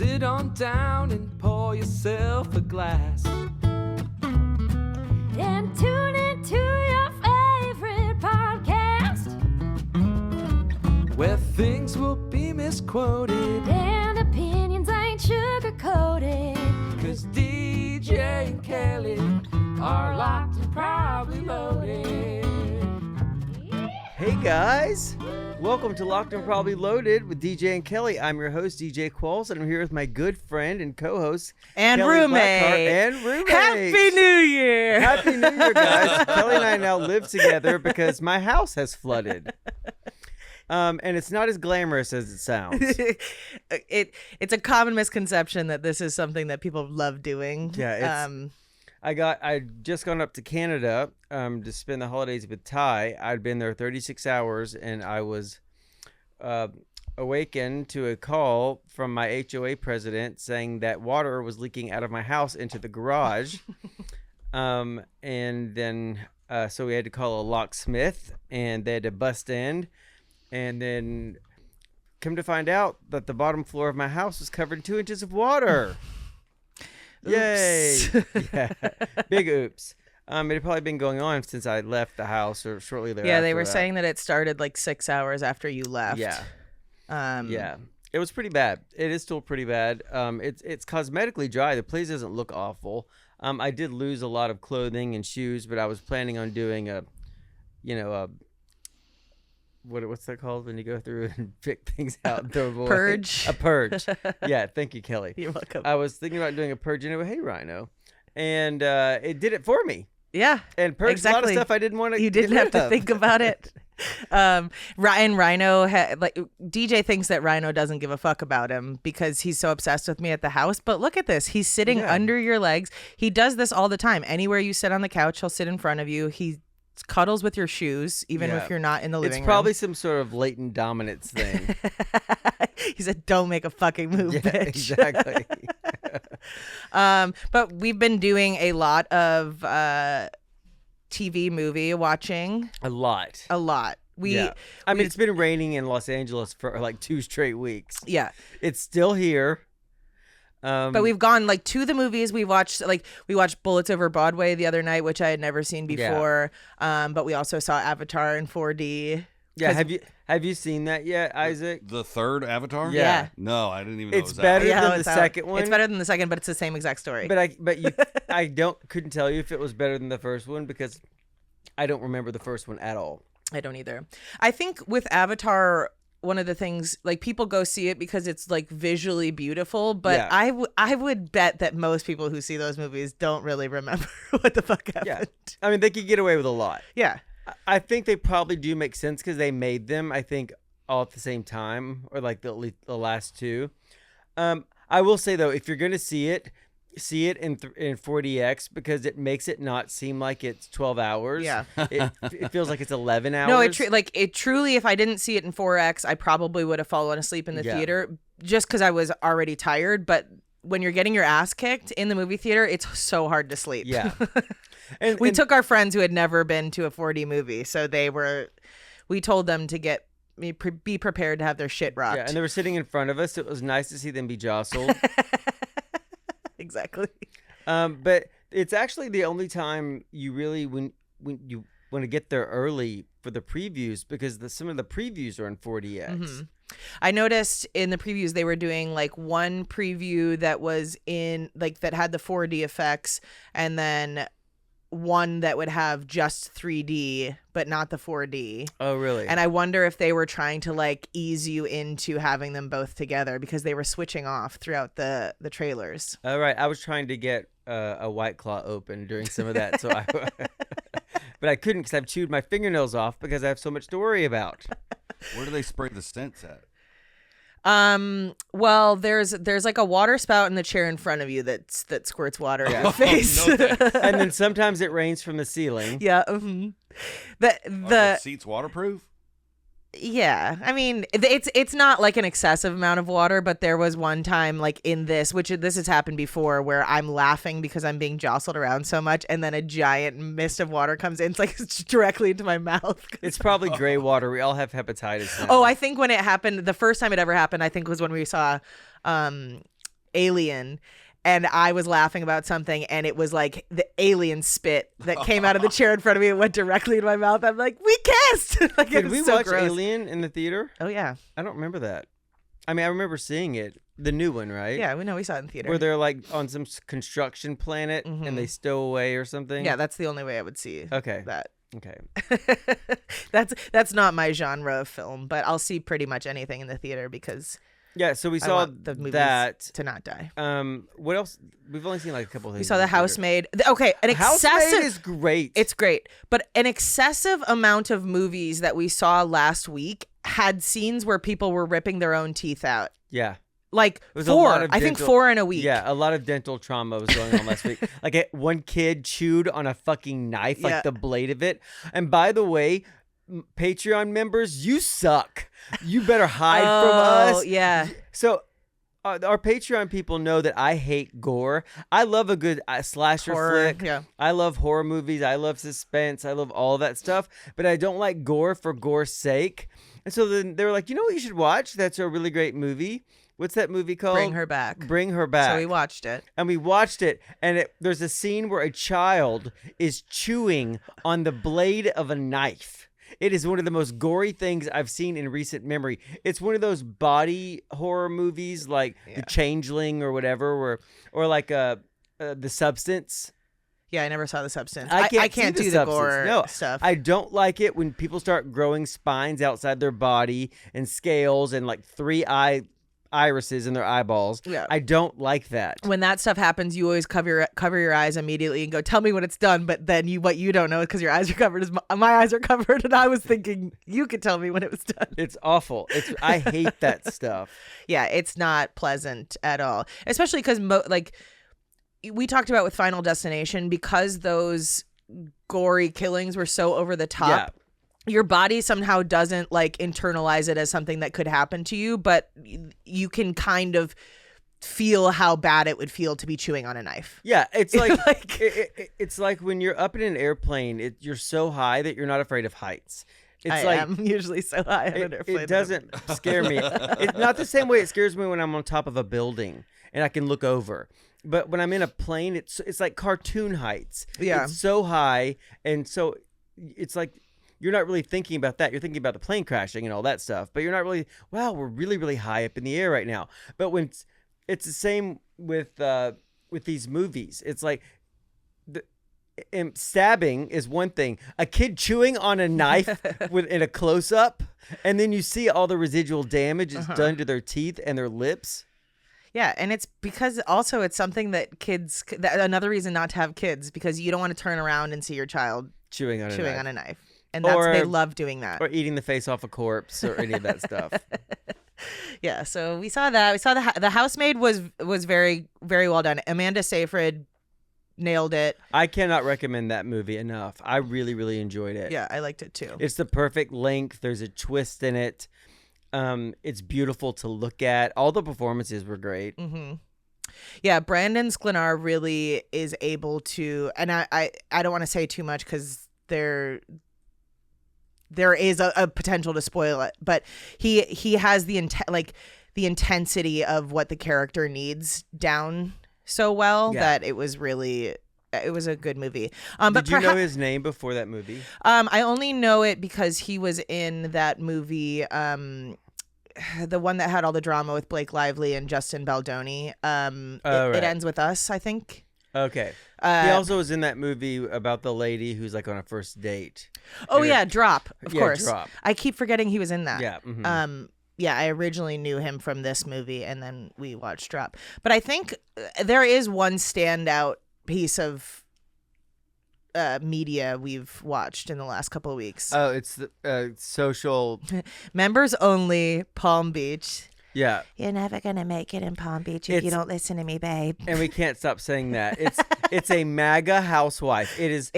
sit on down and pour yourself a glass. And tune into your favorite podcast, where things will be misquoted and opinions ain't sugar-coated. 'Cause DJ and Kelly are locked and probably loaded. Hey guys, welcome to Locked and Probably Loaded with DJ and Kelly. I'm your host, DJ Qualls, and I'm here with my good friend and co-host, and Kelly roommate. Blackheart, and roommate. Happy New Year! Happy New Year, guys. Kelly and I now live together because my house has flooded. And it's not as glamorous as it sounds. It's a common misconception that this is something that people love doing. Yeah, I'd just gone up to Canada to spend the holidays with Ty. I'd been there 36 hours, and I was awakened to a call from my HOA president saying that water was leaking out of my house into the garage. And then so we had to call a locksmith, and they had to bust in. And then come to find out that the bottom floor of my house was covered in 2 inches of water. Yay! Yeah, big oops. It had probably been going on since I left the house or shortly thereafter. Yeah, they were saying that it started like 6 hours after you left. Yeah. Yeah. It was pretty bad. It is still pretty bad. It's cosmetically dry. The place doesn't look awful. I did lose a lot of clothing and shoes, but I was planning on doing what's that called when you go through and pick things out and throw them away? Purge. A purge. Yeah, thank you, Kelly. You're welcome. I was thinking about doing a purge anyway. Hey, Rhino. And it did it for me. Yeah. And purged exactly. a lot of stuff I didn't want to. You didn't have to think about it. Rhino, DJ thinks that Rhino doesn't give a fuck about him because he's so obsessed with me at the house. But look at this. He's sitting under your legs. He does this all the time. Anywhere you sit on the couch, he'll sit in front of you. He cuddles with your shoes, even if you're not in the living room. It's probably some sort of latent dominance thing. He said, don't make a fucking move, bitch. Exactly. But we've been doing a lot of TV movie watching. A lot. I mean, it's been raining in Los Angeles for like 2 straight weeks. Yeah. It's still here. But we've gone like to the movies. We watched Bullets Over Broadway the other night, which I had never seen before. Yeah. But we also saw Avatar in 4D. Yeah, have you seen that yet, Isaac? The third Avatar? Yeah. No, I didn't even know it was better out. than the second one. It's better than the second, but it's the same exact story. But I couldn't tell you if it was better than the first one because I don't remember the first one at all. I don't either. I think with Avatar, one of the things, like, people go see it because it's like visually beautiful, but I would bet that most people who see those movies don't really remember what the fuck happened. Yeah. I mean, they could get away with a lot. Yeah. I think they probably do make sense because they made them, I think, all at the same time, or like the last two. I will say, though, if you're going to see it in 4DX because it makes it not seem like it's 12 hours. Yeah. It feels like it's 11 hours. No, it truly, if I didn't see it in 4X, I probably would have fallen asleep in the theater just because I was already tired. But when you're getting your ass kicked in the movie theater, it's so hard to sleep. Yeah. We took our friends who had never been to a 4D movie. So we told them to be prepared to have their shit rocked. Yeah, and they were sitting in front of us. So it was nice to see them be jostled. Exactly. But it's actually the only time you really when you want to get there early for the previews because some of the previews are in 4DX. Mm-hmm. I noticed in the previews they were doing like one preview that was in like that had the 4D effects and then one that would have just 3D but not the 4D. Oh, really? And I wonder if they were trying to like ease you into having them both together because they were switching off throughout the trailers. All right. I was trying to get a White Claw open during some of that, so but I couldn't because I've chewed my fingernails off because I have so much to worry about. Where do they spray the scents at? Well, there's like a water spout in the chair in front of you that squirts water in your face. No, and then sometimes it rains from the ceiling. Yeah. Mm-hmm. Are the seats waterproof? Yeah, I mean, it's not like an excessive amount of water, but there was one time like in this has happened before where I'm laughing because I'm being jostled around so much and then a giant mist of water comes in. It's like it's directly into my mouth. It's probably gray water. We all have hepatitis now. Oh, I think when it happened, the first time it ever happened, I think was when we saw Alien, and I was laughing about something, and it was like the alien spit that came out of the chair in front of me and went directly into my mouth. I'm like, we kissed. Like, Did it was we so watch gross. Alien in the theater? Oh yeah, I don't remember that. I mean, I remember seeing it, the new one, right? yeah. We saw it in theater. Where they're like on some construction planet and they stow away or something. Yeah, that's the only way I would see. Okay. That. Okay. That's not my genre of film, but I'll see pretty much anything in the theater because Yeah. So we I saw want the movies that. to not die. What else? We've only seen like a couple of things. We saw The Housemaid. Okay, an Housemaid excessive. is great. It's great, but an excessive amount of movies that we saw last week had scenes where people were ripping their own teeth out. yeah. Like was a lot 4, of I think dental- 4 in a week. Yeah, a lot of dental trauma was going on last week. Like one kid chewed on a fucking knife, like Yeah. the blade of it. And by the way, Patreon members, you suck. You better hide from us. Yeah. So our Patreon people know that I hate gore. I love a good slasher Horror, flick. yeah. I love horror movies. I love suspense. I love all that stuff. But I don't like gore for gore's sake. And so then they were like, you know what you should watch? That's a really great movie. What's that movie called? Bring Her Back. Bring Her Back. So we watched it. And we watched it, and there's a scene where a child is chewing on the blade of a knife. It is one of the most gory things I've seen in recent memory. It's one of those body horror movies like The Changeling or whatever, or like The Substance. Yeah, I never saw The Substance. I I can't can't see do The the Substance. gore No, stuff. I don't like it when people start growing spines outside their body and scales and like 3 irises in their eyeballs. Yeah. I don't like that. When that stuff happens, you always cover your eyes immediately and go, "Tell me when it's done." But then what you don't know because your eyes are covered is my eyes are covered, and I was thinking you could tell me when it was done. It's awful. I hate that stuff. Yeah, it's not pleasant at all, especially because like we talked about with Final Destination, because those gory killings were so over the top. Yeah. Your body somehow doesn't like internalize it as something that could happen to you, but you can kind of feel how bad it would feel to be chewing on a knife. Yeah, it's like, Like- it's like when you're up in an airplane, you're so high that you're not afraid of heights. It's I like am usually so high on an airplane. it doesn't scare me. It's not the same way it scares me when I'm on top of a building and I can look over. But when I'm in a plane, it's like cartoon heights. Yeah. It's so high, and so it's like you're not really thinking about that. You're thinking about the plane crashing and all that stuff, but you're not really, wow, we're really, really high up in the air right now. But when it's the same with these movies. It's like stabbing is one thing. A kid chewing on a knife in a close-up, and then you see all the residual damage it's done to their teeth and their lips. Yeah, and it's because also it's something that another reason not to have kids, because you don't want to turn around and see your child Chewing on a knife. And Or- they love doing that. Or eating the face off a corpse or any of that stuff. Yeah, so we saw that. We saw the Housemaid was very, very well done. Amanda Seyfried nailed it. I cannot recommend that movie enough. I really, really enjoyed it. Yeah, I liked it too. It's the perfect length. There's a twist in it. It's beautiful to look at. All the performances were great. Mm-hmm. Yeah, Brandon Sklenar really is able to, and I don't want to say too much because there is a potential to spoil it, but he has the intensity of what the character needs down so well that it was a good movie. But Did you know his name before that movie? I only know it because he was in that movie, the one that had all the drama with Blake Lively and Justin Baldoni. It Ends With Us, I think. Okay. He also was in that movie about the lady who's like on a first date. Oh yeah, Drop, of Yeah, course. Drop. I keep forgetting he was in that. Yeah. Mhm. Yeah, I originally knew him from this movie, and then we watched Drop. But I think there is one standout piece of media we've watched in the last couple of weeks. Oh, it's the Social. Members only, Palm Beach. Yeah. You're never gonna make it in Palm Beach if you It's- don't listen to me, babe. And we can't stop saying that. It's a MAGA housewife. It's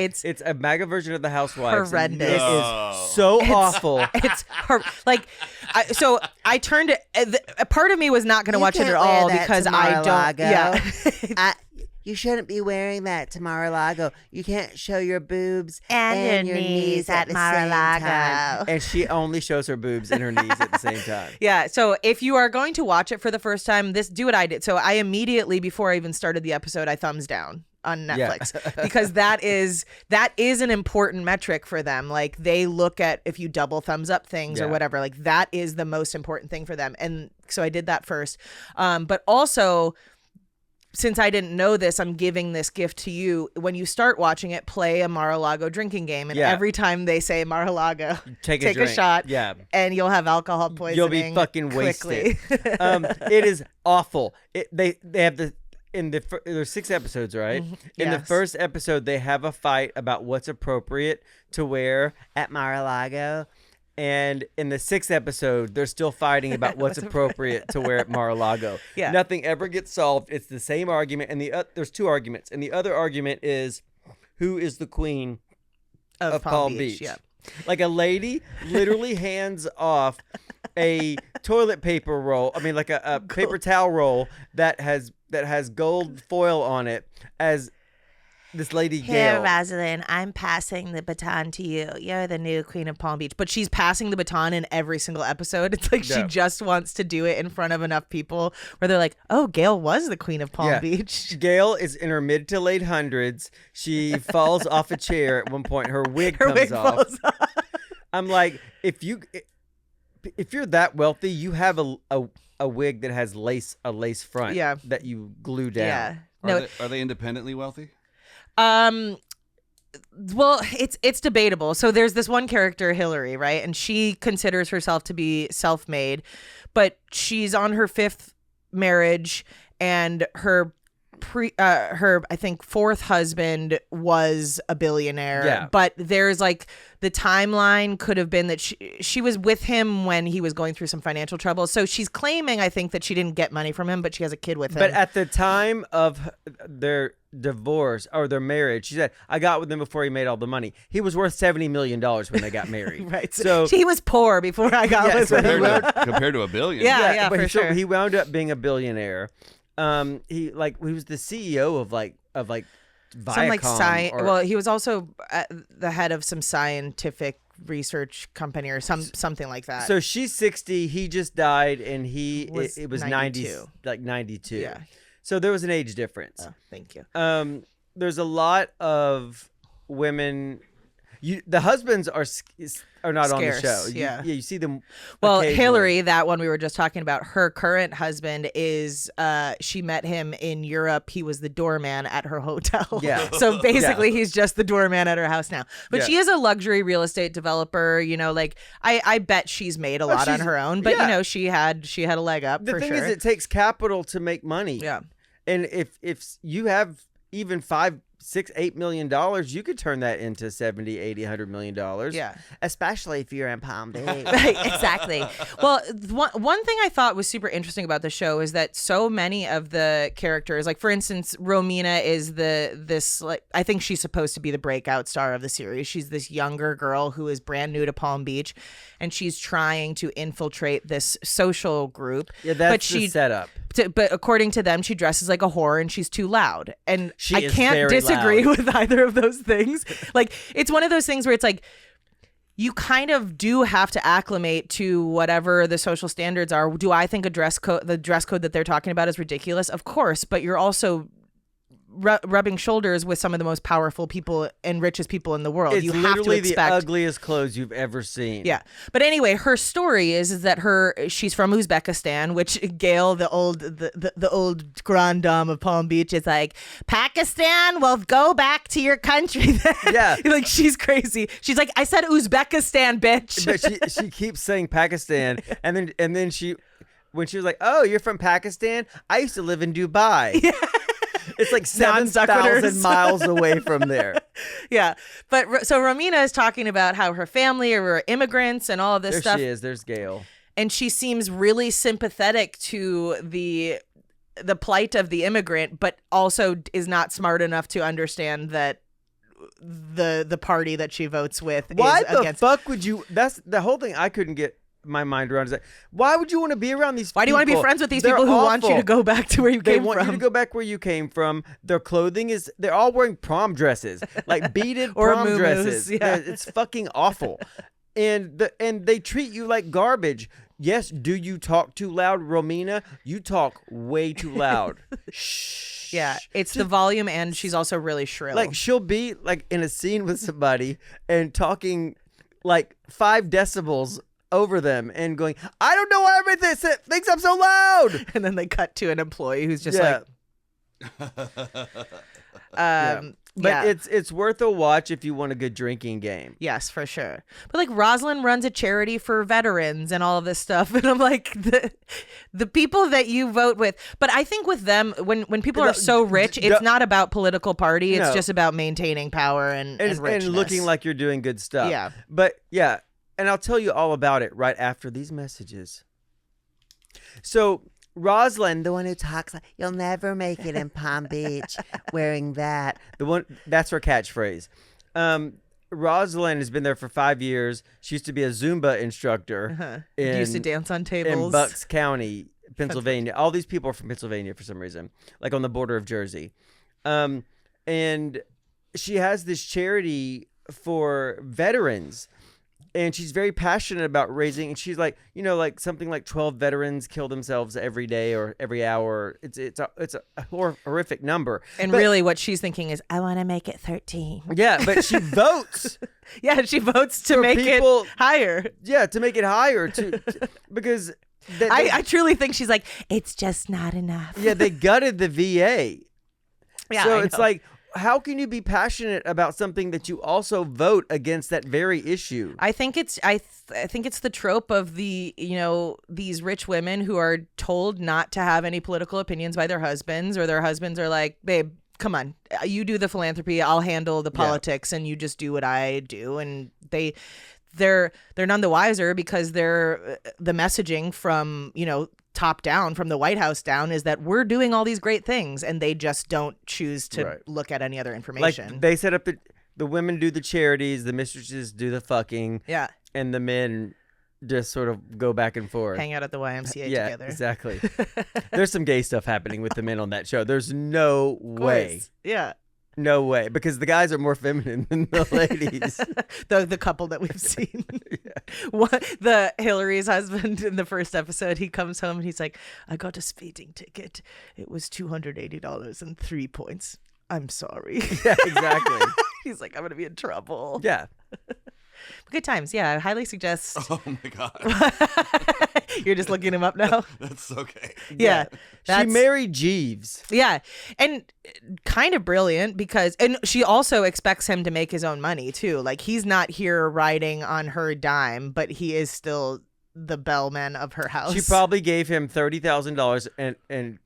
a MAGA version of the Housewives. and Horrendous. It is so awful. It's her like I turned it. A part of me was not going to watch it at all because I don't. Yeah, you shouldn't be wearing that to Mar-a-Lago. You can't show your boobs And your knees at the same Mar-a-Lago." time." And she only shows her boobs and her knees at the same time. Yeah. So if you are going to watch it for the first time, do what I did. So I immediately, before I even started the episode, I thumbs down on Netflix because that is an important metric for them. Like they look at if you double thumbs up things or whatever, like that is the most important thing for them. And so I did that first. But also, since I didn't know this, I'm giving this gift to you. When you start watching it, play a Mar-a-Lago drinking game. And every time they say Mar-a-lago, take a shot. Yeah. And you'll have alcohol poisoning. You'll be fucking quickly. wasted. It is awful. They have there's 6 episodes, right? In the first episode, they have a fight about what's appropriate to wear at Mar-a-Lago. And in the 6th episode, they're still fighting about what's appropriate to wear at Mar-a-Lago. Yeah. Nothing ever gets solved. It's the same argument. And there's 2 arguments. And the other argument is, who is the queen of Palm Beach? Yeah. Like a lady literally hands off a toilet paper roll. I mean, like a paper towel roll that has gold foil on it as this lady Here, Gail. Rosalind, I'm passing the baton to you. You're the new queen of Palm Beach. But she's passing the baton in every single episode. It's like she just wants to do it in front of enough people where they're like, oh, Gail was the queen of Palm Beach. Gail is in her mid to late hundreds. She falls off a chair at one point. Her wig comes off. Falls off. I'm like, if you're that wealthy, you have a wig that has a lace front that you glue down. Yeah. Are they independently wealthy? Well, it's debatable. So there's this one character, Hillary, right? And she considers herself to be self-made, but she's on her 5th marriage, and her I think 4th husband was a billionaire. Yeah. But there's like the timeline could have been that she was with him when he was going through some financial trouble. So she's claiming, I think, that she didn't get money from him, but she has a kid with him. But at the time of their divorce or their marriage, she said, I got with him before he made all the money. He was worth $70 million when they got married. Right. So he was poor before I got with him. Compared to a billion. Yeah, but for sure. He wound up being a billionaire. He was the CEO of Viacom, Some like well, he was also the head of some scientific research company or something like that. So she's 60. He just died, and it was 92. 92. Yeah. So there was an age difference. Oh, thank you. There's a lot of women. The husbands are not Scarce, on the show. You see them. Well, occasionally. Hillary, that one we were just talking about, her current husband is, she met him in Europe. He was the doorman at her hotel. Yeah. So basically he's just the doorman at her house now. But Yeah. she is a luxury real estate developer, like I bet she's made a lot on her own, but she had a leg up The for thing sure. is, it takes capital to make money. Yeah. And if you have even $5, $6, $8 million, you could turn that into $70, $80, $100 million. Yeah. Especially if you're in Palm Beach. Right, exactly. Well, one thing I thought was super interesting about the show is that so many of the characters, like for instance, Romina is I think she's supposed to be the breakout star of the series. She's this younger girl who is brand new to Palm Beach, and she's trying to infiltrate this social group. Yeah, that's the setup. But according to them, she dresses like a whore and she's too loud. And She I is can't very disagree loud. with either of those things. Like, it's one of those things where it's like, you kind of do have to acclimate to whatever the social standards are. Do I think the dress code that they're talking about is ridiculous? Of course, but you're also rubbing shoulders with some of the most powerful people and richest people in the world. It's you have to literally expect the ugliest clothes you've ever seen. Yeah. But anyway, her story is that she's from Uzbekistan, which Gail, the old grand dame of Palm Beach, is like, Pakistan, well, go back to your country then. Yeah. Like, she's crazy. She's like, I said Uzbekistan, bitch. But she keeps saying Pakistan, and then when she was like, oh, you're from Pakistan? I used to live in Dubai. Yeah. It's like 7,000 miles away from there. Yeah. But so Romina is talking about how her family are immigrants and all of this stuff. There she is. There's Gail. And she seems really sympathetic to the plight of the immigrant, but also is not smart enough to understand that the party that she votes with Why is the against. fuck would you? That's the whole thing I couldn't get my mind around is that why would you want to be around these Why do you want to be friends with these They're people who want you awful. to go back to where you They came want from? you to go back where you came from. Their clothing they're all wearing prom dresses, like beaded Or prom muumuus, dresses. yeah. It's fucking awful. And they treat you like garbage. Yes, do you talk too loud, Romina? You talk way too loud. Shh. Yeah, it's the volume, and she's also really shrill. Like she'll be like in a scene with somebody and talking like 5 decibels over them and going, I don't know why everybody thinks I'm so loud. and then they cut to an employee who's just Yeah. like, But it's worth a watch if you want a good drinking game. Yes, for sure. But like Rosalind runs a charity for veterans and all of this stuff, and I'm like the people that you vote with. But I think with them, when people are so rich, it's not about political party. It's No. just about maintaining power and richness. And looking like you're doing good stuff. Yeah. But yeah, and I'll tell you all about it right after these messages. So Rosalind, the one who talks like, you'll never make it in Palm Beach wearing that. That's her catchphrase. Rosalind has been there for 5 years. She used to be a Zumba instructor. Used to dance on tables. in Bucks County, Pennsylvania. All these people are from Pennsylvania for some reason, like on the border of Jersey. And she has this charity for veterans. And she's very passionate about raising, and she's like, like something like 12 veterans kill themselves every day or every hour. It's a horrific number. And But- really what she's thinking is, I want to make it 13. Yeah, but she votes. yeah, she votes to For make people- it higher. Yeah, to make it higher because I truly think she's like, It's just not enough. they gutted the VA. yeah, So I it's know. like, how can you be passionate about something that you also vote against that very issue? I think it's think it's the trope of these rich women who are told not to have any political opinions by their husbands, or their husbands are like, babe, come on, you do the philanthropy, I'll handle the politics, and you just do what I do. And they're none the wiser because the messaging from top down, from the White House down, is that we're doing all these great things, and they just don't choose to look at any other information. Like they set up the women do the charities, the mistresses do the fucking, yeah, and the men just sort of go back and forth. hang out at the YMCA Yeah, together. exactly. There's some gay stuff happening with the men on that show. There's no way. Yeah. No way, because the guys are more feminine than the ladies. The couple that we've seen. The Hillary's husband in the first episode, he comes home and he's like, I got a speeding ticket. It was $280 and 3 points. I'm sorry. Yeah, exactly. He's like, I'm gonna be in trouble. Yeah. Good times. Yeah, I highly suggest. Oh my god, You're just looking him up now. that's okay. Yeah. She That's- married Jeeves. Yeah, and kind of brilliant because, and she also expects him to make his own money too. Like, he's not here riding on her dime, but he is still the bellman of her house. She probably gave him $30,000 and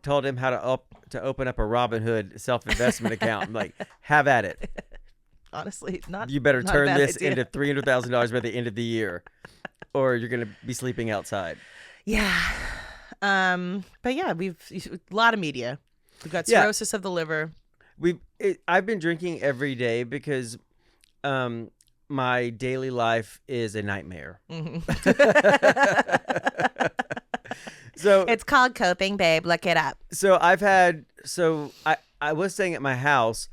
told him how to open up a Robinhood self-investment account. Like, have at it. honestly not. You better not a turn bad this idea. into $300,000 by the end of the year, or you're gonna be sleeping outside. Yeah. But yeah, we've a lot of media. We've got Yeah. cirrhosis of the liver. I've been drinking every day because my daily life is a nightmare. So It's called coping, babe. Look it up. I was staying at my house,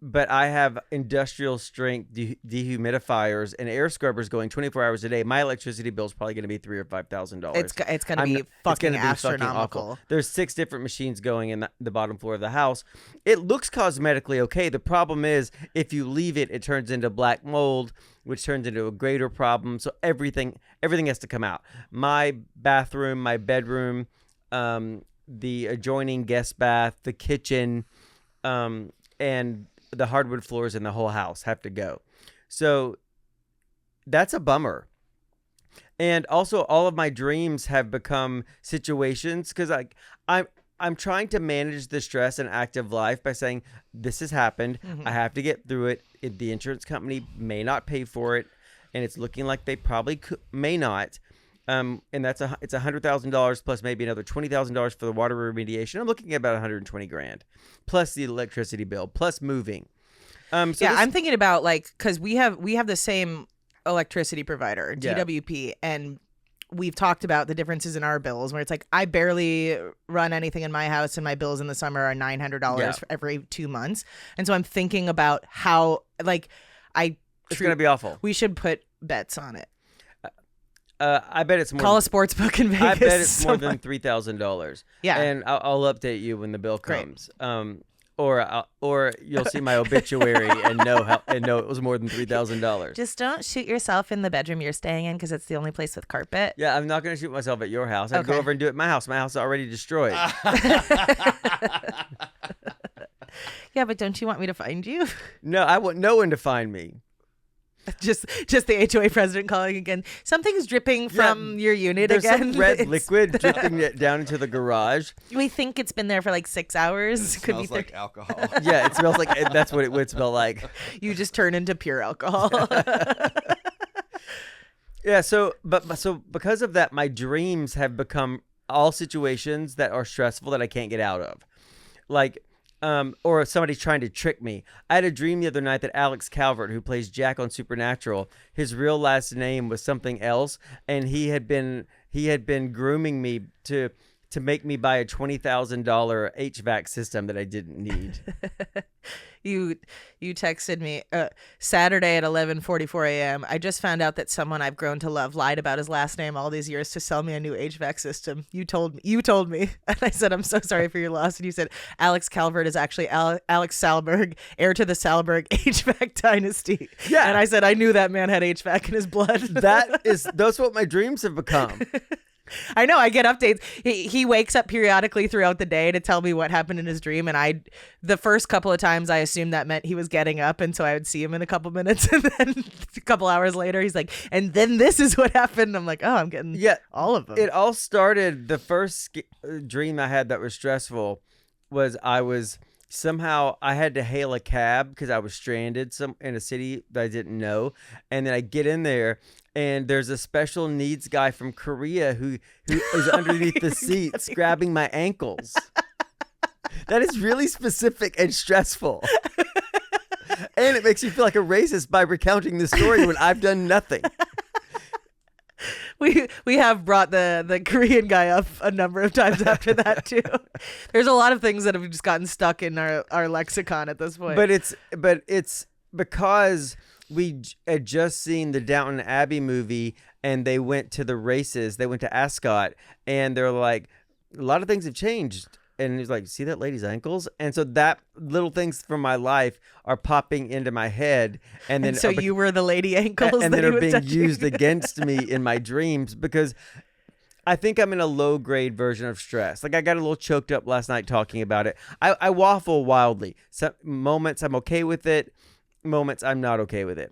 but I have industrial strength dehumidifiers and air scrubbers going 24 hours a day. My electricity bill is probably going to be $3,000 or $5,000. It's gonna be fucking astronomical. Awful. There's 6 different machines going in the bottom floor of the house. It looks cosmetically okay. The problem is if you leave it, it turns into black mold, which turns into a greater problem. So everything has to come out. My bathroom, my bedroom, the adjoining guest bath, the kitchen, and the hardwood floors in the whole house have to go. So that's a bummer. And also all of my dreams have become situations because I'm trying to manage the stress and active life by saying this has happened. I have to get through it. The insurance company may not pay for it, and it's looking like they probably may not. And it's $100,000 plus maybe another $20,000 for the water remediation. I'm looking at about $120,000 plus the electricity bill plus moving. I'm thinking about, like, because we have the same electricity provider, Yeah. DWP, and we've talked about the differences in our bills where it's like I barely run anything in my house and my bills in the summer are $900 Yeah. for every 2 months. And so I'm thinking about how It's going to be awful. we should put bets on it. I bet it's more. Call a sports book in Vegas. I bet it's more someone. than $3,000. Yeah. And I'll update you when the bill Great. comes. Or you'll see my obituary and know it was more than $3,000. Just don't shoot yourself in the bedroom you're staying in because it's the only place with carpet. Yeah, I'm not going to shoot myself at your house. I'd go Okay. over and do it at my house. My house is already destroyed. Yeah, but don't you want me to find you? No, I want no one to find me. just the HOA president calling again. Something's dripping from your unit There's again. some red It's- liquid dripping it down into the garage. We think it's been there for like 6 hours. It Could be smells like alcohol. Yeah, it smells like that's what it would smell like. You just turn into pure alcohol. Yeah, so because of that, my dreams have become all situations that are stressful that I can't get out of. Like or somebody's trying to trick me. I had a dream the other night that Alex Calvert, who plays Jack on Supernatural, his real last name was something else, and he had been grooming me to make me buy a $20,000 HVAC system that I didn't need. You texted me Saturday at 11:44 a.m. I just found out that someone I've grown to love lied about his last name all these years to sell me a new HVAC system. You told me, and I said I'm so sorry for your loss. And you said Alex Calvert is actually Alex Salberg, heir to the Salberg HVAC dynasty. Yeah. And I said I knew that man had HVAC in his blood. That's what my dreams have become. I know. I get updates. He wakes up periodically throughout the day to tell me what happened in his dream. And the first couple of times I assumed that meant he was getting up. And so I would see him in a couple minutes. And then a couple hours later, he's like, and then this is what happened. I'm like, oh, I'm getting all of them. It all started, the first dream I had that was stressful was I had to hail a cab because I was stranded in a city that I didn't know. And then I get in there and there's a special needs guy from Korea who is underneath the seats grabbing my ankles. That is really specific and stressful. And it makes you feel like a racist by recounting the story when I've done nothing. We have brought the Korean guy up a number of times after that too. There's a lot of things that have just gotten stuck in our lexicon at this point. But it's because we had just seen the Downton Abbey movie and they went to the races. They went to Ascot and they're like, a lot of things have changed. And he's like, see that lady's ankles? And so that little things from my life are popping into my head. And then so you were the lady ankles and that then he are was being touching. used against me in my dreams because I think I'm in a low grade version of stress. Like I got a little choked up last night talking about it. I waffle wildly. Some moments I'm okay with it. Moments I'm not okay with it.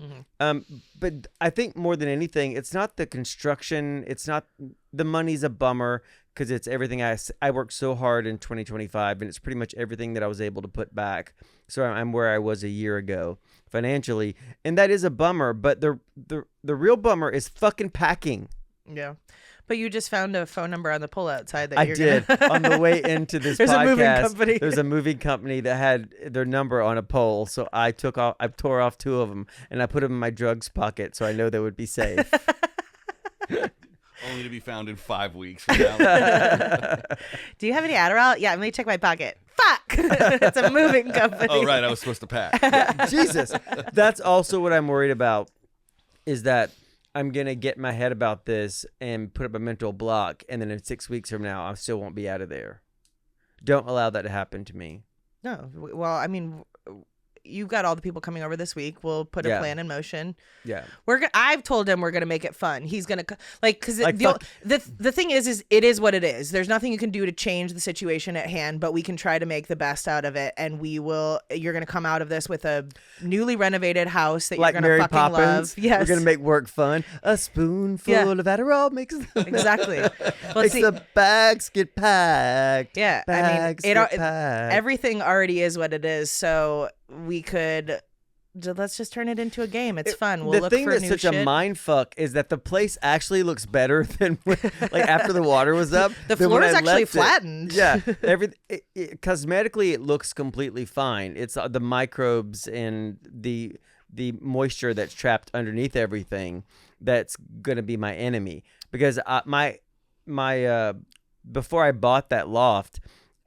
But I think more than anything, it's not the construction. It's not the money's a bummer because it's everything I worked so hard in 2025 and it's pretty much everything that I was able to put back. So I'm where I was a year ago financially. And that is a bummer. But the real bummer is fucking packing. Yeah. But you just found a phone number on the pull outside that I you're did. gonna... On the way into this There's podcast, a moving company. there's a moving company that had their number on a pole. So I tore off 2 of them and I put them in my drugs pocket so I know they would be safe. Only to be found in 5 weeks from now. Do you have any Adderall? Yeah, let me check my pocket. Fuck! It's a moving company. Oh, right. I was supposed to pack. Jesus. That's also what I'm worried about is that I'm going to get my head about this and put up a mental block. And then in 6 weeks from now, I still won't be out of there. Don't allow that to happen to me. No. Well, I mean, you've got all the people coming over this week. We'll put a Yeah. plan in motion. Yeah. I've told him we're gonna make it fun. He's gonna because Like, the thing is it is what it is. There's nothing you can do to change the situation at hand, but we can try to make the best out of it. And you're gonna come out of this with a newly renovated house that Like you're gonna Mary fucking Poppins. love. Yes, We're going to make work fun. A spoonful Yeah. of Adderall makes exactly. Well, makes see, the bags get packed. yeah, Bags I mean, get packed. everything already is what it is. So we could. Let's just turn it into a game. It's fun. We'll the look thing for that's new such shit. a mind fuck is that the place actually looks better than like after the water was up. The than when floor is I actually left it. flattened. Yeah, cosmetically it looks completely fine. It's the microbes and the the moisture that's trapped underneath everything that's going to be my enemy. Because my before I bought that loft,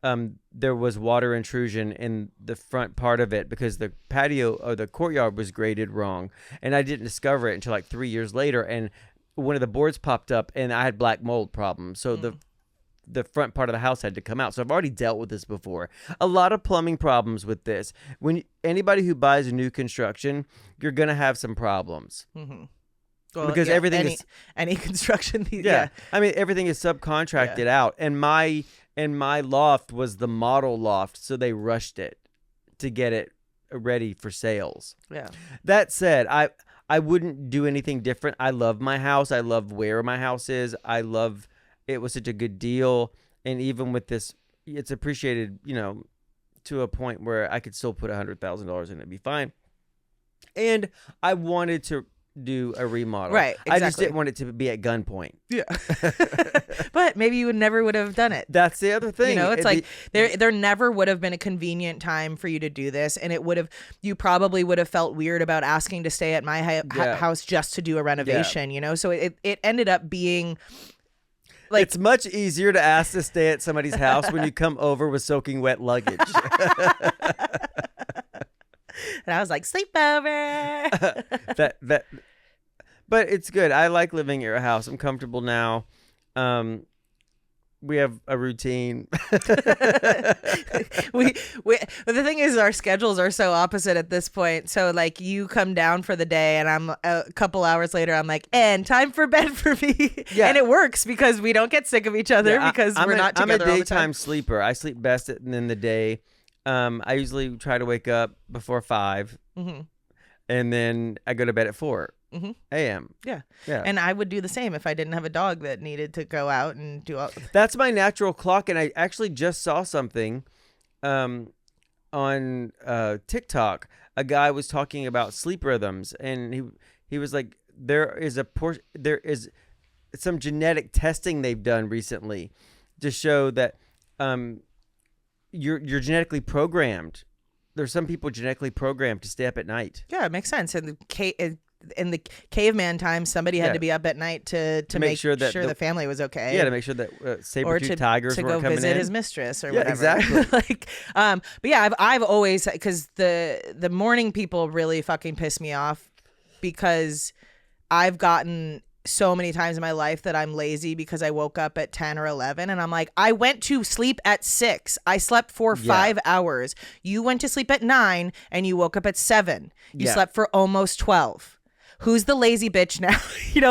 there was water intrusion in the front part of it because the patio or the courtyard was graded wrong, and I didn't discover it until like 3 years later. And one of the boards popped up, and I had black mold problems. So the front part of the house had to come out. So I've already dealt with this before. A lot of plumbing problems with this. When anybody who buys a new construction, you're gonna have some problems. Well, because everything is any construction. I mean, everything is subcontracted out, and my loft was the model loft, so they rushed it to get it ready for sales. Yeah. That said, I wouldn't do anything different. I love my house. I love where my house is. I love it was such a good deal, and even with this, it's appreciated, to a point where I could still put $100,000 in it and be fine. And I wanted to do a remodel. Right, I just exactly. didn't want it to be at gunpoint. Yeah. But maybe you never would have done it. That's the other thing. It's like there never would have been a convenient time for you to do this, and you probably would have felt weird about asking to stay at my house just to do a renovation, So it ended up being like, it's much easier to ask to stay at somebody's house when you come over with soaking wet luggage. and I was like, sleepover. But it's good. I like living at your house. I'm comfortable now. We have a routine. we the thing is, our schedules are so opposite at this point. So like, you come down for the day, and I'm a couple hours later, I'm like, and time for bed for me. Yeah. And it works because we don't get sick of each other because we're not together I'm a all the time. daytime sleeper. I sleep best in the day. I usually try to wake up before 5, and then I go to bed at 4 a.m. Yeah. Yeah. And I would do the same if I didn't have a dog that needed to go out and do all. That's my natural clock, and I actually just saw something on TikTok. A guy was talking about sleep rhythms, and he was like, there is some genetic testing they've done recently to show that you're genetically programmed. There's some people genetically programmed to stay up at night. Yeah, it makes sense. And in the caveman time, somebody had to be up at night to make sure that the family was okay. Yeah, to make sure that saber-toothed tigers to weren't go coming visit in. his mistress or Yeah, whatever. exactly. But yeah, I've always, because the morning people really fucking piss me off, because I've gotten so many times in my life that I'm lazy because I woke up at 10 or 11, and I'm like, I went to sleep at 6. I slept for 5 hours. You went to sleep at 9 and you woke up at 7. You slept for almost 12. Who's the lazy bitch now?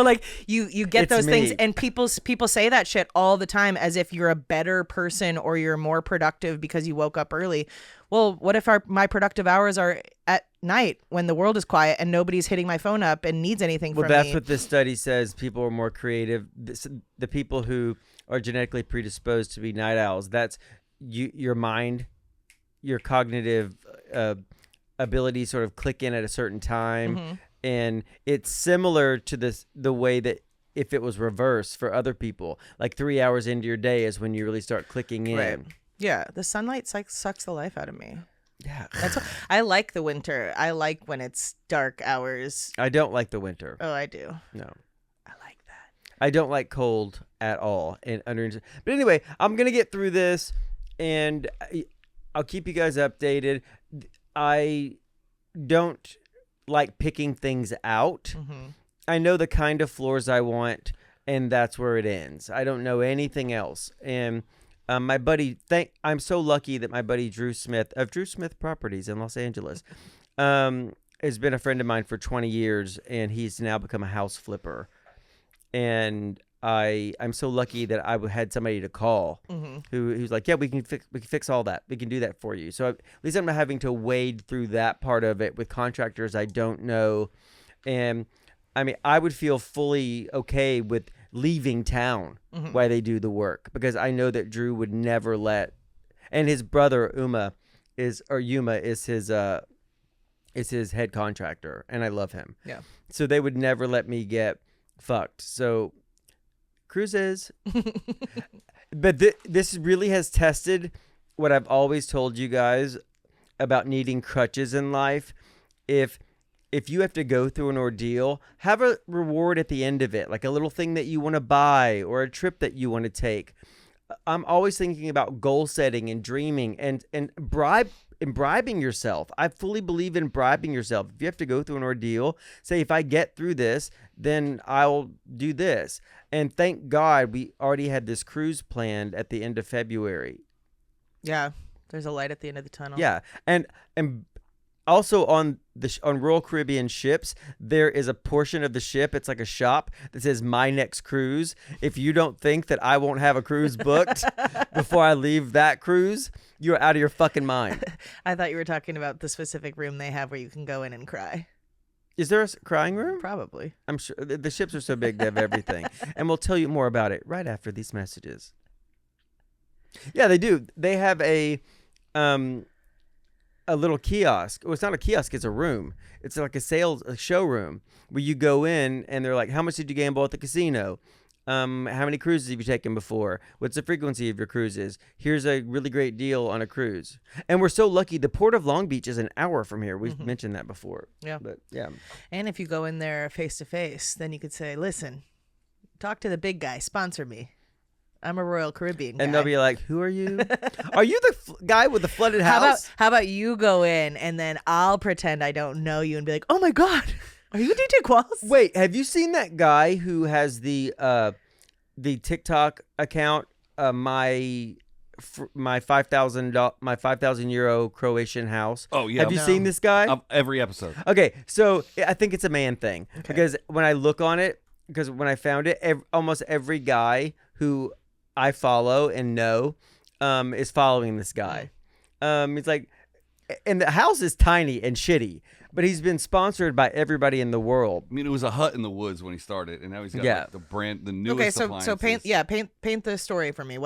Like you get It's those things, me. and people say that shit all the time as if you're a better person or you're more productive because you woke up early. Well, what if my productive hours are at night when the world is quiet and nobody's hitting my phone up and needs anything from me? Well, that's what this study says. People are more creative. The people who are genetically predisposed to be night owls, that's your mind, your cognitive abilities sort of click in at a certain time. And it's similar to the way that if it was reversed for other people, like 3 hours into your day is when you really start clicking in. Right. Yeah, the sunlight sucks the life out of me. Yeah. That's what, I like the winter. I like when it's dark hours. I don't like the winter. Oh, I do. No. I like that. I don't like cold at all. But anyway, I'm going to get through this, and I'll keep you guys updated. I don't like picking things out. I know the kind of floors I want, and that's where it ends. I don't know anything else. And my buddy, I'm so lucky that my buddy Drew Smith of Drew Smith Properties in Los Angeles has been a friend of mine for 20 years, and he's now become a house flipper. And I'm so lucky that I had somebody to call who's like, yeah, we can fix all that. We can do that for you. So at least I'm not having to wade through that part of it with contractors I don't know. And I mean, I would feel fully okay with leaving town while they do the work, because I know that Drew would never let, and his brother Yuma is his head contractor, and I love him. Yeah. So they would never let me get fucked. So cruises. But this really has tested what I've always told you guys about needing crutches in life. If if you have to go through an ordeal, have a reward at the end of it, like a little thing that you want to buy or a trip that you want to take. I'm always thinking about goal setting and dreaming and bribing yourself. I fully believe in bribing yourself. If you have to go through an ordeal, say, if I get through this, then I'll do this. And thank God we already had this cruise planned at the end of February. Yeah, there's a light at the end of the tunnel. Yeah, and also on Royal Caribbean ships, there is a portion of the ship. It's like a shop that says "My Next Cruise." If you don't think that I won't have a cruise booked before I leave that cruise, you're out of your fucking mind. I thought you were talking about the specific room they have where you can go in and cry. Is there a crying room? Probably. I'm sure the ships are so big they have everything, and we'll tell you more about it right after these messages. Yeah, they do. They have a little kiosk. Well, it's not a kiosk, it's a room. It's like a showroom where you go in and they're like, how much did you gamble at the casino? How many cruises have you taken before? What's the frequency of your cruises? Here's a really great deal on a cruise. And we're so lucky. The Port of Long Beach is an hour from here. We've mentioned that before. Yeah. But yeah. And if you go in there face to face, then you could say, listen, talk to the big guy, sponsor me. I'm a Royal Caribbean guy. And they'll be like, who are you? Are you the guy with the flooded house? How about you go in and then I'll pretend I don't know you and be like, oh my God, are you DJ Qualls? Wait, have you seen that guy who has the TikTok account, my 5,000 euro Croatian house? Oh, yeah. Have you seen this guy? Every episode. Okay, so I think it's a man thing because when I look on it, because when I found it, almost every guy who I follow and know is following this guy. It's like, and the house is tiny and shitty, but he's been sponsored by everybody in the world. I mean, it was a hut in the woods when he started, and now he's got like, the newest appliances. So paint the story for me.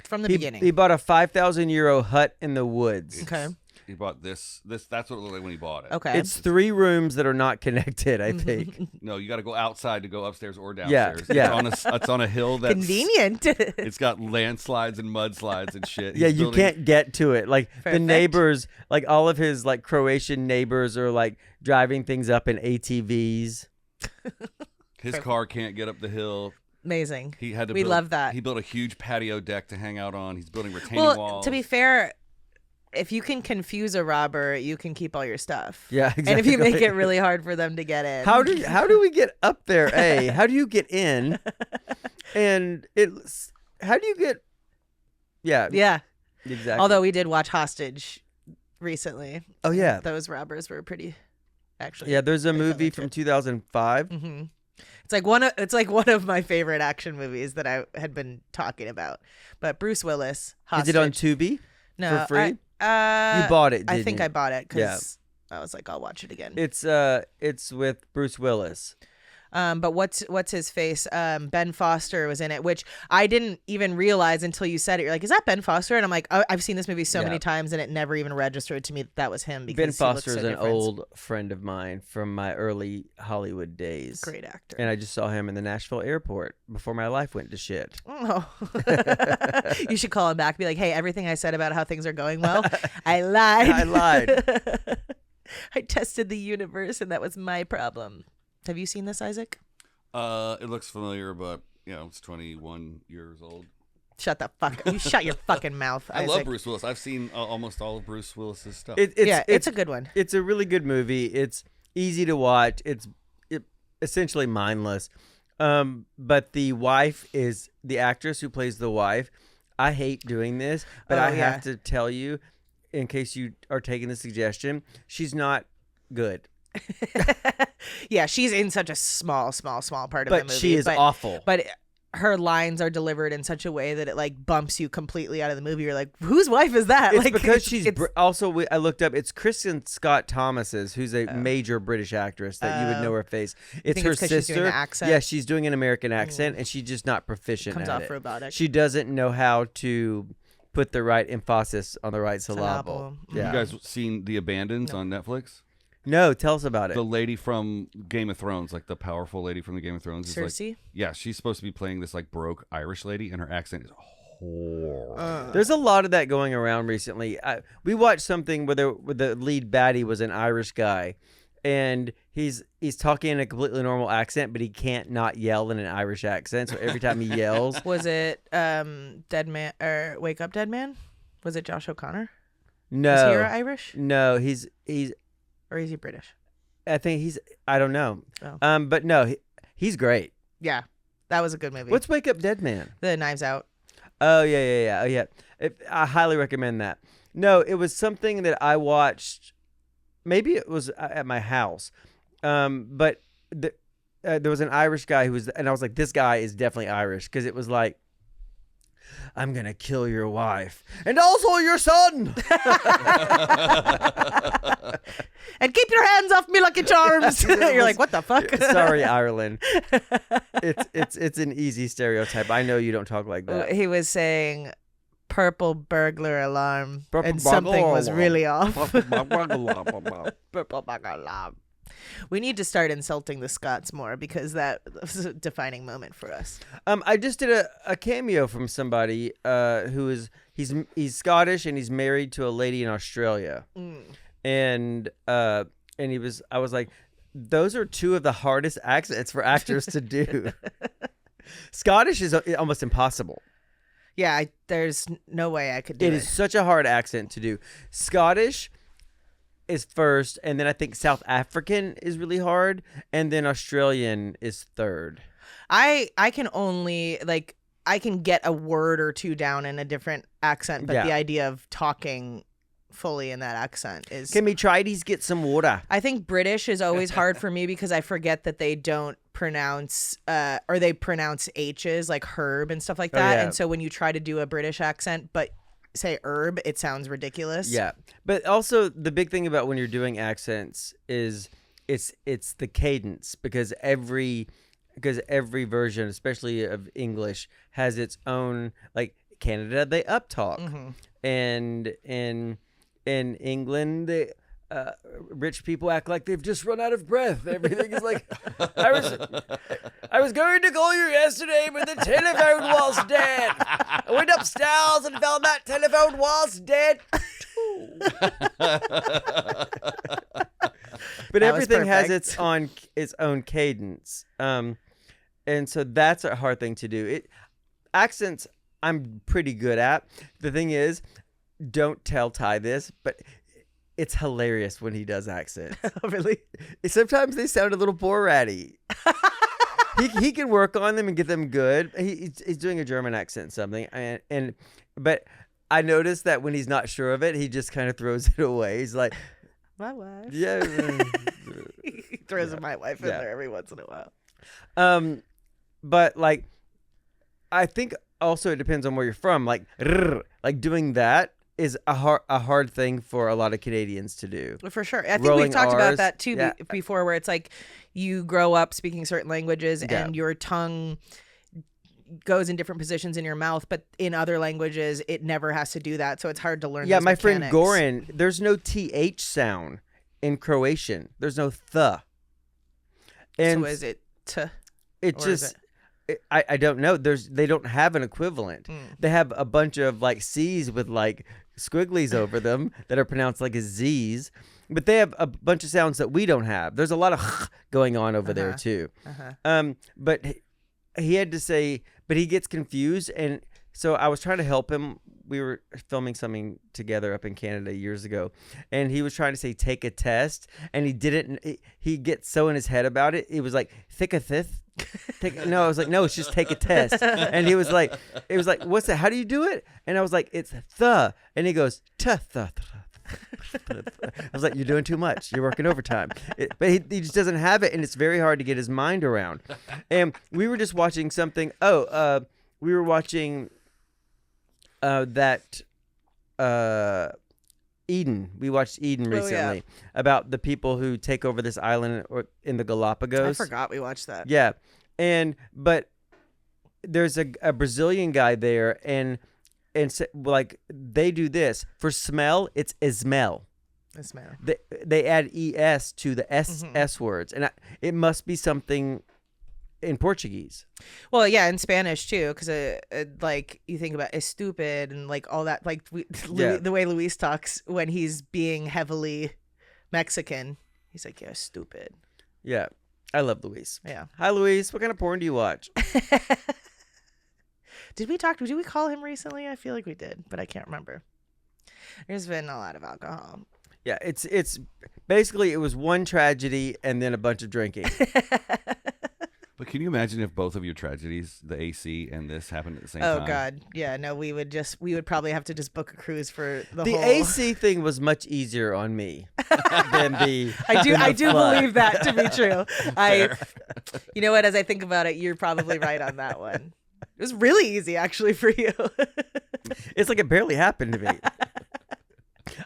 From the beginning? He bought a 5,000 euro hut in the woods. Okay. He bought this. That's what it looked like when he bought it. Okay. It's 3 rooms that are not connected, I think. No, you got to go outside to go upstairs or downstairs. Yeah. It's on a hill that's convenient. It's got landslides and mudslides and shit. Yeah, you can't get to it. Like the Perfect. neighbors, like all of his like Croatian neighbors are like driving things up in ATVs. His car can't get up the hill. Amazing. He had to. We love that. He built a huge patio deck to hang out on. He's building retaining walls. To be fair, if you can confuse a robber, you can keep all your stuff. Yeah, exactly. And if you make it really hard for them to get in. How do we get up there? How do you get in? And how do you get? Yeah. Yeah. Exactly. Although we did watch Hostage recently. Oh yeah. Those robbers were pretty. Actually. Yeah. There's a movie from 2005. Mm-hmm. It's like one of my favorite action movies that I had been talking about. But Bruce Willis. Hostage. Is it on Tubi? No, for free? You bought it, I didn't think you? I bought it because I was like, I'll watch it again. It's with Bruce Willis. But what's his face? Ben Foster was in it, which I didn't even realize until you said it. You're like, is that Ben Foster? And I'm like, oh, I've seen this movie so many times, and it never even registered to me that was him. Because Ben Foster he is looks so an different. old friend of mine from my early Hollywood days. Great actor. And I just saw him in the Nashville airport before my life went to shit. Oh, you should call him back. Be like, hey, everything I said about how things are going well, I lied. I lied. I tested the universe, and that was my problem. Have you seen this, Isaac? It looks familiar, but it's 21 years old. Shut the fuck up. You shut your fucking mouth, I Isaac. love Bruce Willis. I've seen almost all of Bruce Willis's stuff. It's a good one. It's a really good movie. It's easy to watch. It's essentially mindless. But the wife is the actress who plays the wife. I hate doing this, but I have to tell you, in case you are taking the suggestion, she's not good. Yeah, she's in such a small part of the movie. But she is awful. But her lines are delivered in such a way that it like bumps you completely out of the movie. You're like, whose wife is that? It's like, because she's also. I looked up. It's Kristen Scott Thomas's, who's a major British actress that you would know her face. It's think her it's 'cause sister. she's doing the accent? Yeah, she's doing an American accent, and she's just not proficient. Comes at off it. robotic. She doesn't know how to put the right emphasis on the right syllable. Syllable. Yeah. You guys seen The Abandons on Netflix? No, tell us about it. The lady from Game of Thrones, like the powerful lady from the Game of Thrones, is Cersei? like, yeah, she's supposed to be playing this like broke Irish lady, and her accent is horrible. There's a lot of that going around recently. We watched something where the lead baddie was an Irish guy, and he's talking in a completely normal accent, but he can't not yell in an Irish accent. So every time he yells, Was it Dead Man or Wake Up Dead Man? Was it Josh O'Connor? no, Is he Irish no, he's or is he British? I think I don't know. Oh. But no, he's great. Yeah, that was a good movie. What's Wake Up Dead Man? The Knives Out? Oh yeah. Oh yeah. I highly recommend that. No, it was something that I watched. Maybe it was at my house, but there was an Irish guy who was, and I was like, this guy is definitely Irish because it was like, I'm gonna kill your wife and also your son. And keep your hands off me, Lucky Charms. You're like, what the fuck? Sorry, Ireland. It's an easy stereotype. I know you don't talk like that. He was saying purple burglar alarm, Purple and something was burglar really off. alarm. Purple burglar alarm. We need to start insulting the Scots more because that was a defining moment for us. I just did a cameo from somebody who is he's Scottish and he's married to a lady in Australia, and I was like, those are two of the hardest accents for actors to do. Scottish is almost impossible. Yeah, there's no way I could do it. It is such a hard accent to do. Scottish is first, and then I think South African is really hard, and then Australian is third. I can only I can get a word or two down in a different accent, but Yeah. the idea of talking fully in that accent is. Can we try these? Get some water. I think British is always hard for me because I forget that they don't pronounce or they pronounce H's like herb and stuff like that. yeah. And so when you try to do a British accent but say herb, it sounds ridiculous. Yeah, but also the big thing about when you're doing accents is it's the cadence because every version, especially of English, has its own. Like Canada, they uptalk, and in England, they, rich people act like they've just run out of breath. Everything is like, I was going to call you yesterday, but the telephone was dead. I went upstairs and found that telephone was dead. But That was everything has perfect. its own cadence, and so that's a hard thing to do. Accents I'm pretty good at. The thing is, don't tell Ty this, but it's hilarious when he does accents. Really? Sometimes they sound a little Borat-y. he can work on them and get them good. He's doing a German accent, something, but I noticed that when he's not sure of it, he just kind of throws it away. He's like, My wife. yeah. He throws my wife in Yeah. there every once in a while. But like, I think also it depends on where you're from. Like doing that is a hard thing for a lot of Canadians to do. For sure. I think Rolling we've talked about Rs. that too Yeah. before, where it's like you grow up speaking certain languages Yeah. and your tongue goes in different positions in your mouth, but in other languages it never has to do that, so it's hard to learn. Yeah, those my friend mechanics. Goran, there's no TH sound in Croatian. There's no th. And So is it t? it or is just I don't know. They don't have an equivalent. They have a bunch of like C's with like squigglies over them that are pronounced like as Z's, but they have a bunch of sounds that we don't have. There's a lot of going on over there too. But he had to say, but he gets confused, and so I was trying to help him. We were filming something together up in Canada years ago, and he was trying to say take a test, and he didn't. He gets so in his head about it. It was like thick a thith. No, I was like, no, it's just take a test. And he was like, it was like, what's that? How do you do it? And I was like, it's the. And he goes, th. I was like, you're doing too much. You're working overtime. But he just doesn't have it, and it's very hard to get his mind around. And we were just watching something. We were watching that Eden. We watched Eden recently about the people who take over this island in the Galapagos. I forgot we watched that. Yeah, but there's a Brazilian guy there, and like they do this for smell. It's Ismel. Ismail. They add es to the s words, and it must be something in Portuguese. Well, yeah, in Spanish too, because like you think about es stupid and like all that, like the way Luis talks when he's being heavily Mexican. He's like, yeah, stupid. Yeah. I love Luis. Yeah. Hi, Luis. What kind of porn do you watch? Did we call him recently? I feel like we did, but I can't remember. There's been a lot of alcohol. Yeah, it's basically it was one tragedy and then a bunch of drinking. But can you imagine if both of your tragedies, the AC and this, happened at the same time? Oh God, yeah. No, we would probably have to just book a cruise for the The whole. AC thing was much easier on me than the. I do flood. believe that to be true. You know what? As I think about it, you're probably right on that one. It was really easy actually for you. It's like it barely happened to me.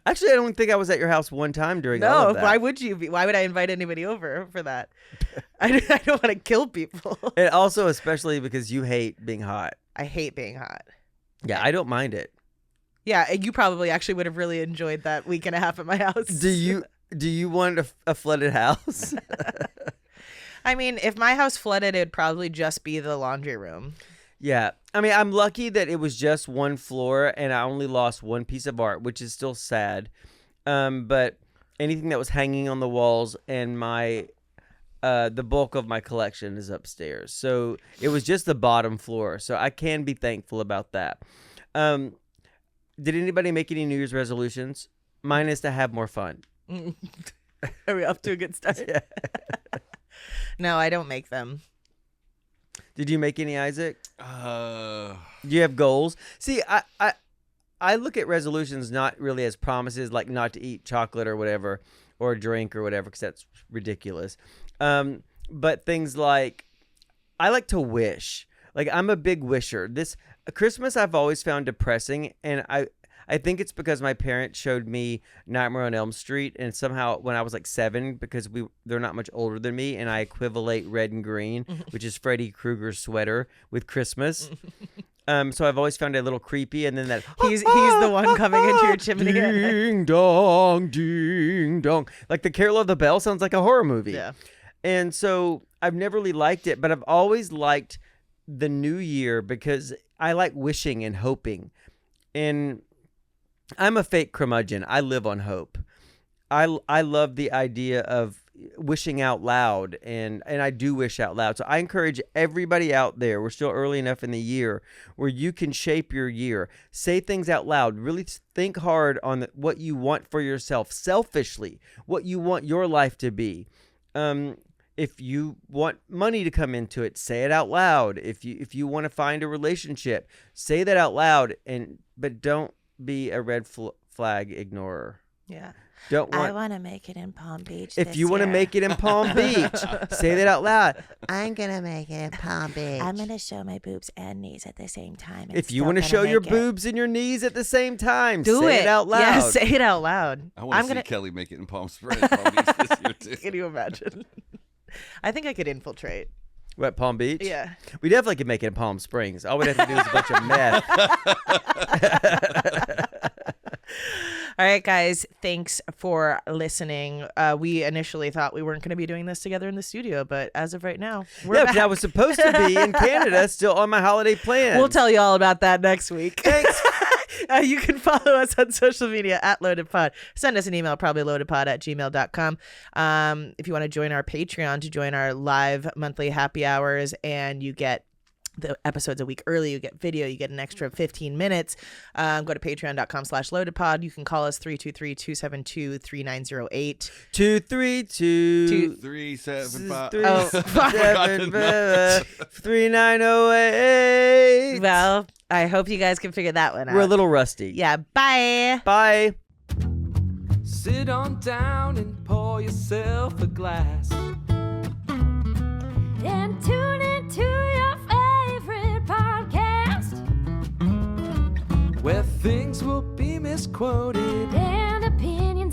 Actually, I don't think I was at your house one time during all No, of that. why would you be? Why would I invite anybody over for that? I don't want to kill people. And also, especially because you hate being hot. I hate being hot. Yeah, I don't mind it. Yeah, and you probably actually would have really enjoyed that week and a half at my house. Do you want a flooded house? I mean, if my house flooded, it would probably just be the laundry room. Yeah. I mean, I'm lucky that it was just one floor and I only lost one piece of art, which is still sad. But anything that was hanging on the walls and my the bulk of my collection is upstairs. So it was just the bottom floor. So I can be thankful about that. Did anybody make any New Year's resolutions? Mine is to have more fun. Are we off to a good start? Yeah. No, I don't make them. Did you make any, Isaac? Uh, Do you have goals? See, I look at resolutions not really as promises, like not to eat chocolate or whatever, or drink or whatever, because that's ridiculous. But things like, I like to wish. Like, I'm a big wisher. This Christmas I've always found depressing, and I think it's because my parents showed me Nightmare on Elm Street, and somehow when I was like 7, because they're not much older than me, and I equivalate red and green, which is Freddy Krueger's sweater, with Christmas. So I've always found it a little creepy, and then that He's the one coming into your chimney. ding dong, ding dong, like the Carol of the Bell sounds like a horror movie. Yeah. And so I've never really liked it, but I've always liked the new year because I like wishing and hoping, and I'm a fake curmudgeon. I live on hope. I love the idea of wishing out loud, and I do wish out loud. So I encourage everybody out there, we're still early enough in the year where you can shape your year. Say things out loud. Really think hard on what you want for yourself, selfishly, what you want your life to be. If you want money to come into it, say it out loud. If you want to find a relationship, say that out loud, but don't be a red flag ignorer. Yeah. I want to make it in Palm Beach. If you want to make it in Palm Beach, say that out loud. I'm going to make it in Palm Beach. I'm going to show my boobs and knees at the same time. If you want to show your boobs and your knees at the same time, say it out loud. Yeah, say it out loud. I want to see Kelly make it in Palm Springs Palm Beach this year too. Can you imagine? I think I could infiltrate. What, Palm Beach? Yeah. We definitely could make it in Palm Springs. All we'd have to do is a bunch of meth. All right, guys. Thanks for listening. We initially thought we weren't going to be doing this together in the studio, but as of right now, we're back. But I was supposed to be in Canada, still on my holiday plan. We'll tell you all about that next week. Thanks. You can follow us on social media at LoadedPod. Send us an email, probably loadedpod@gmail.com. If you want to join our Patreon to join our live monthly happy hours, and you get the episodes a week early, you get video, you get an extra 15 minutes. Go to patreon.com/loadedpod. You can call us 323-272-3908. 232 375. 3908. Well, I hope you guys can figure that one out. We're a little rusty. Yeah, bye. Bye. Sit on down and pour yourself a glass. And tune into your favorite podcast. Where things will be misquoted And opinions